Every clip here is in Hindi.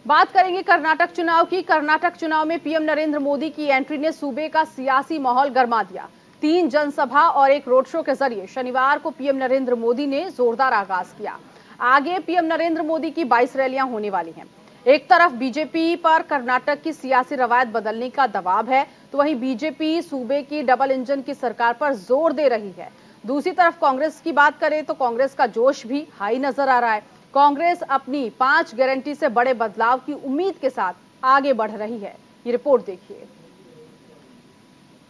बात करेंगे कर्नाटक चुनाव की। कर्नाटक चुनाव में पीएम नरेंद्र मोदी की एंट्री ने सूबे का सियासी माहौल गर्मा दिया। 3 जनसभा और एक रोड शो के जरिए शनिवार को पीएम नरेंद्र मोदी ने जोरदार आगाज किया। आगे पीएम नरेंद्र मोदी की 22 रैलियां होने वाली हैं। एक तरफ बीजेपी पर कर्नाटक की सियासी रवायत बदलने का दबाव है, तो वहीं बीजेपी सूबे की डबल इंजन की सरकार पर जोर दे रही है। दूसरी तरफ कांग्रेस की बात करें तो कांग्रेस का जोश भी हाई नजर आ रहा है। कांग्रेस अपनी 5 गारंटी से बड़े बदलाव की उम्मीद के साथ आगे बढ़ रही है। ये रिपोर्ट देखिए।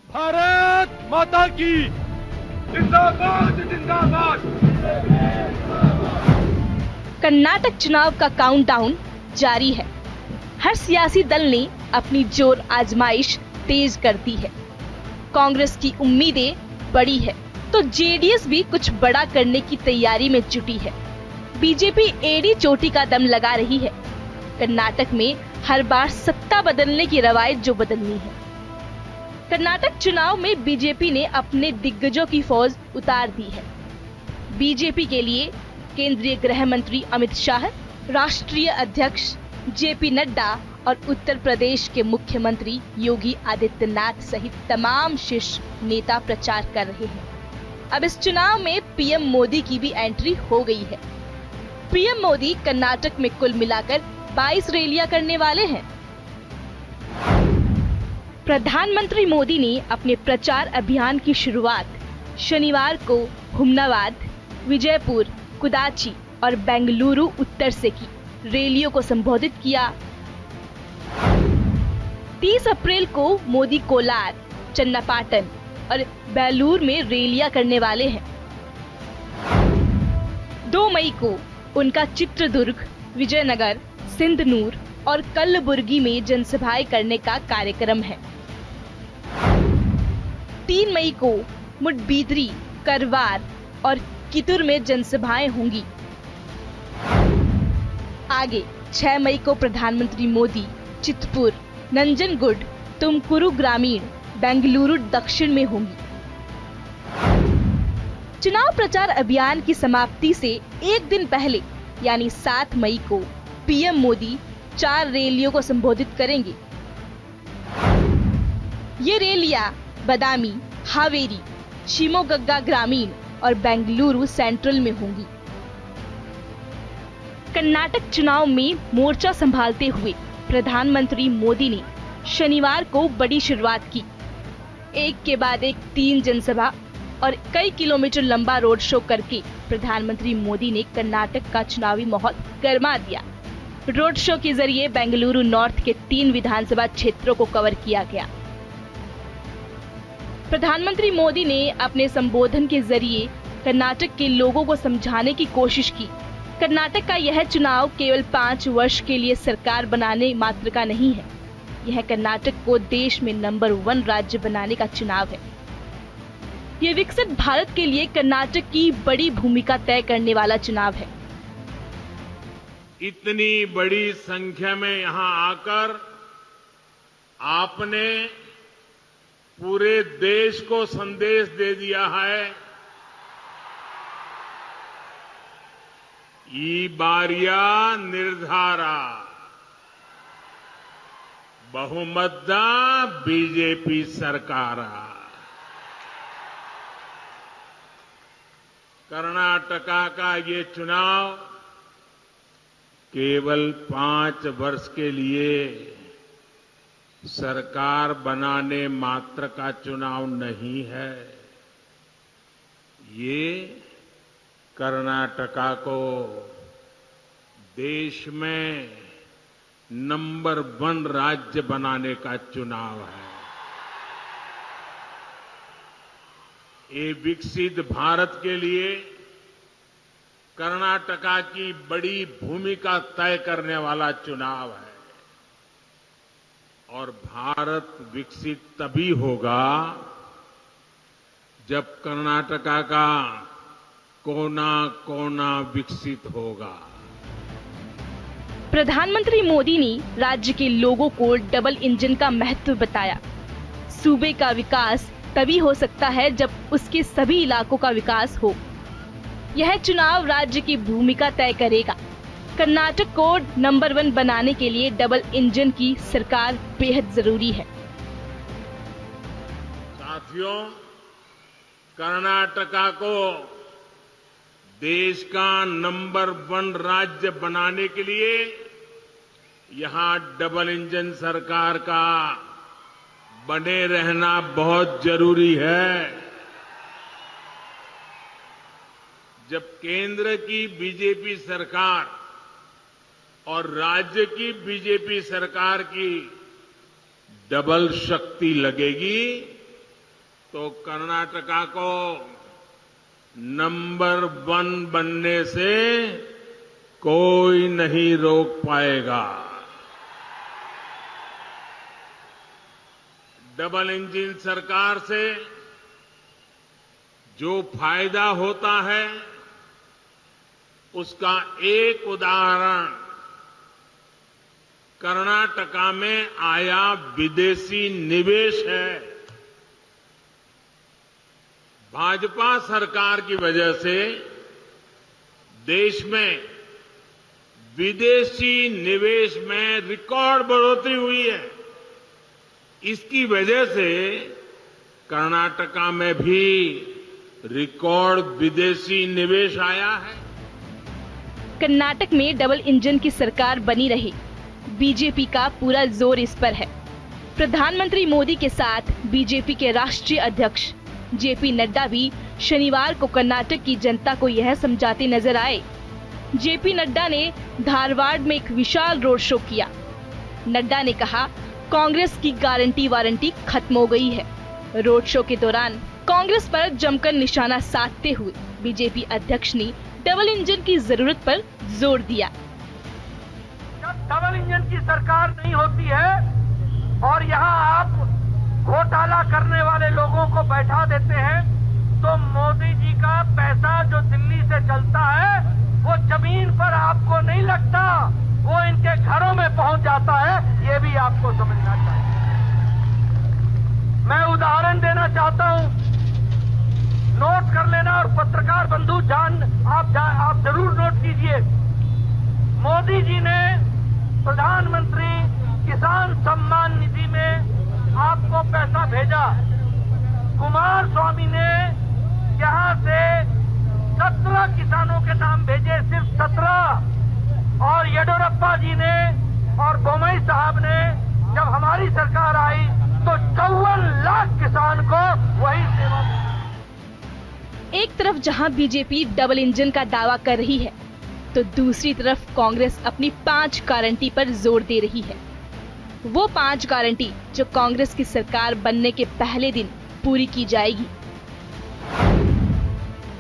भारत माता की जिंदाबाद जिंदाबाद। कर्नाटक चुनाव का काउंटडाउन जारी है। हर सियासी दल ने अपनी जोर आजमाइश तेज कर दी है। कांग्रेस की उम्मीदें बड़ी है तो जेडीएस भी कुछ बड़ा करने की तैयारी में जुटी है। बीजेपी एड़ी चोटी का दम लगा रही है। कर्नाटक में हर बार सत्ता बदलने की रवायत जो बदलनी है। कर्नाटक चुनाव में बीजेपी ने अपने दिग्गजों की फौज उतार दी है। बीजेपी के लिए केंद्रीय गृह मंत्री अमित शाह, राष्ट्रीय अध्यक्ष जेपी नड्डा और उत्तर प्रदेश के मुख्यमंत्री योगी आदित्यनाथ सहित तमाम शीर्ष नेता प्रचार कर रहे हैं। अब इस चुनाव में पीएम मोदी की भी एंट्री हो गई है। पीएम मोदी कर्नाटक में कुल मिलाकर 22 रैलियां करने वाले हैं। प्रधानमंत्री मोदी ने अपने प्रचार अभियान की शुरुआत शनिवार को हुमनाबाद, विजयपुर, कुदाची और बेंगलुरु उत्तर से की। रैलियों को संबोधित किया। 30 अप्रैल को मोदी कोलार, चन्नापाटन और बेलूर में रैलियां करने वाले हैं। 2 मई को उनका चित्रदुर्ग, विजयनगर, सिंधनूर और कलबुर्गी में जनसभाएं करने का कार्यक्रम है। 3 मई को मुडबिद्री, करवार और कितुर में जनसभाएं होंगी। आगे 6 मई को प्रधानमंत्री मोदी चितपुर, नंजनगुड, तुमकुरु ग्रामीण, बेंगलुरु दक्षिण में होंगी। चुनाव प्रचार अभियान की समाप्ति से एक दिन पहले यानी 7 मई को पीएम मोदी 4 रैलियों को संबोधित करेंगे। ये रैलियां बदामी, हावेरी, शिमोगग्गा ग्रामीण और बेंगलुरु सेंट्रल में होंगी। कर्नाटक चुनाव में मोर्चा संभालते हुए प्रधानमंत्री मोदी ने शनिवार को बड़ी शुरुआत की। एक के बाद एक 3 जनसभा और कई किलोमीटर लंबा रोड शो करके प्रधानमंत्री मोदी ने कर्नाटक का चुनावी माहौल गर्मा दिया। रोड शो के जरिए बेंगलुरु नॉर्थ के 3 विधानसभा क्षेत्रों को कवर किया गया। प्रधानमंत्री मोदी ने अपने संबोधन के जरिए कर्नाटक के लोगों को समझाने की कोशिश की। कर्नाटक का यह चुनाव केवल 5 वर्ष के लिए सरकार बनाने मात्र का नहीं है। यह कर्नाटक को देश में नंबर 1 राज्य बनाने का चुनाव है। ये विकसित भारत के लिए कर्नाटक की बड़ी भूमिका तय करने वाला चुनाव है। इतनी बड़ी संख्या में यहां आकर आपने पूरे देश को संदेश दे दिया है, ई बारिया निर्धारा बहुमत बीजेपी सरकार। कर्नाटका का ये चुनाव केवल 5 वर्ष के लिए सरकार बनाने मात्र का चुनाव नहीं है। ये कर्नाटका को देश में नंबर 1 राज्य बनाने का चुनाव है। ये विकसित भारत के लिए कर्नाटका की बड़ी भूमिका तय करने वाला चुनाव है। और भारत विकसित तभी होगा जब कर्नाटका का कोना कोना विकसित होगा। प्रधानमंत्री मोदी ने राज्य के लोगों को डबल इंजन का महत्व बताया। सूबे का विकास तभी हो सकता है जब उसके सभी इलाकों का विकास हो। यह चुनाव राज्य की भूमिका तय करेगा। कर्नाटक को नंबर 1 बनाने के लिए डबल इंजन की सरकार बेहद जरूरी है। साथियों, कर्नाटका को देश का नंबर 1 राज्य बनाने के लिए यहां डबल इंजन सरकार का बने रहना बहुत जरूरी है। जब केंद्र की बीजेपी सरकार और राज्य की बीजेपी सरकार की डबल शक्ति लगेगी तो कर्नाटका को नंबर 1 बनने से कोई नहीं रोक पाएगा। डबल इंजन सरकार से जो फायदा होता है उसका एक उदाहरण कर्नाटका में आया विदेशी निवेश है। भाजपा सरकार की वजह से देश में विदेशी निवेश में रिकॉर्ड बढ़ोतरी हुई है। इसकी वजह से कर्नाटका में भी रिकॉर्ड विदेशी निवेश आया है। कर्नाटक में डबल इंजन की सरकार बनी रही, बीजेपी का पूरा जोर इस पर है। प्रधानमंत्री मोदी के साथ बीजेपी के राष्ट्रीय अध्यक्ष जेपी नड्डा भी शनिवार को कर्नाटक की जनता को यह समझाते नजर आए। जेपी नड्डा ने धारवाड़ में एक विशाल रोड शो किया। नड्डा ने कहा, कांग्रेस की गारंटी वारंटी खत्म हो गई है। रोड शो के दौरान कांग्रेस पर जमकर निशाना साधते हुए बीजेपी अध्यक्ष ने डबल इंजन की जरूरत पर जोर दिया। जब डबल इंजन की सरकार नहीं होती है और यहाँ आप घोटाला करने वाले लोगों को बैठा देते हैं तो मोदी जी का पैसा जो दिल्ली से चलता है वो जमीन पर आपको नहीं लगता, वो इनके घरों में पहुंच जाता है। ये भी आपको समझना चाहिए। मैं उदाहरण देना चाहता हूं, नोट कर लेना और पत्रकार बंधु आप जरूर नोट कीजिए। मोदी जी ने प्रधानमंत्री किसान सम्मान निधि में आपको पैसा भेजा। कुमार स्वामी ने यहां से 17 किसानों के नाम भेजे, सिर्फ 17। और येडियुरप्पा जी ने और बोमई साहब ने जब हमारी सरकार आई तो 54 लाख किसान को वही सेवा। एक तरफ जहां बीजेपी डबल इंजन का दावा कर रही है तो दूसरी तरफ कांग्रेस अपनी 5 गारंटी पर जोर दे रही है। वो 5 गारंटी जो कांग्रेस की सरकार बनने के पहले दिन पूरी की जाएगी।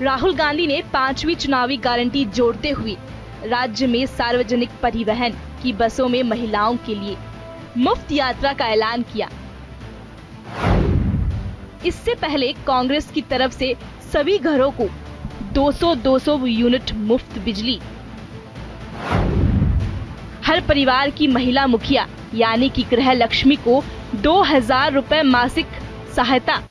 राहुल गांधी ने 5वीं चुनावी गारंटी जोड़ते हुए राज्य में सार्वजनिक परिवहन की बसों में महिलाओं के लिए मुफ्त यात्रा का ऐलान किया। इससे पहले कांग्रेस की तरफ से सभी घरों को 200 यूनिट मुफ्त बिजली, हर परिवार की महिला मुखिया यानी कि गृह लक्ष्मी को 2000 रुपए मासिक सहायता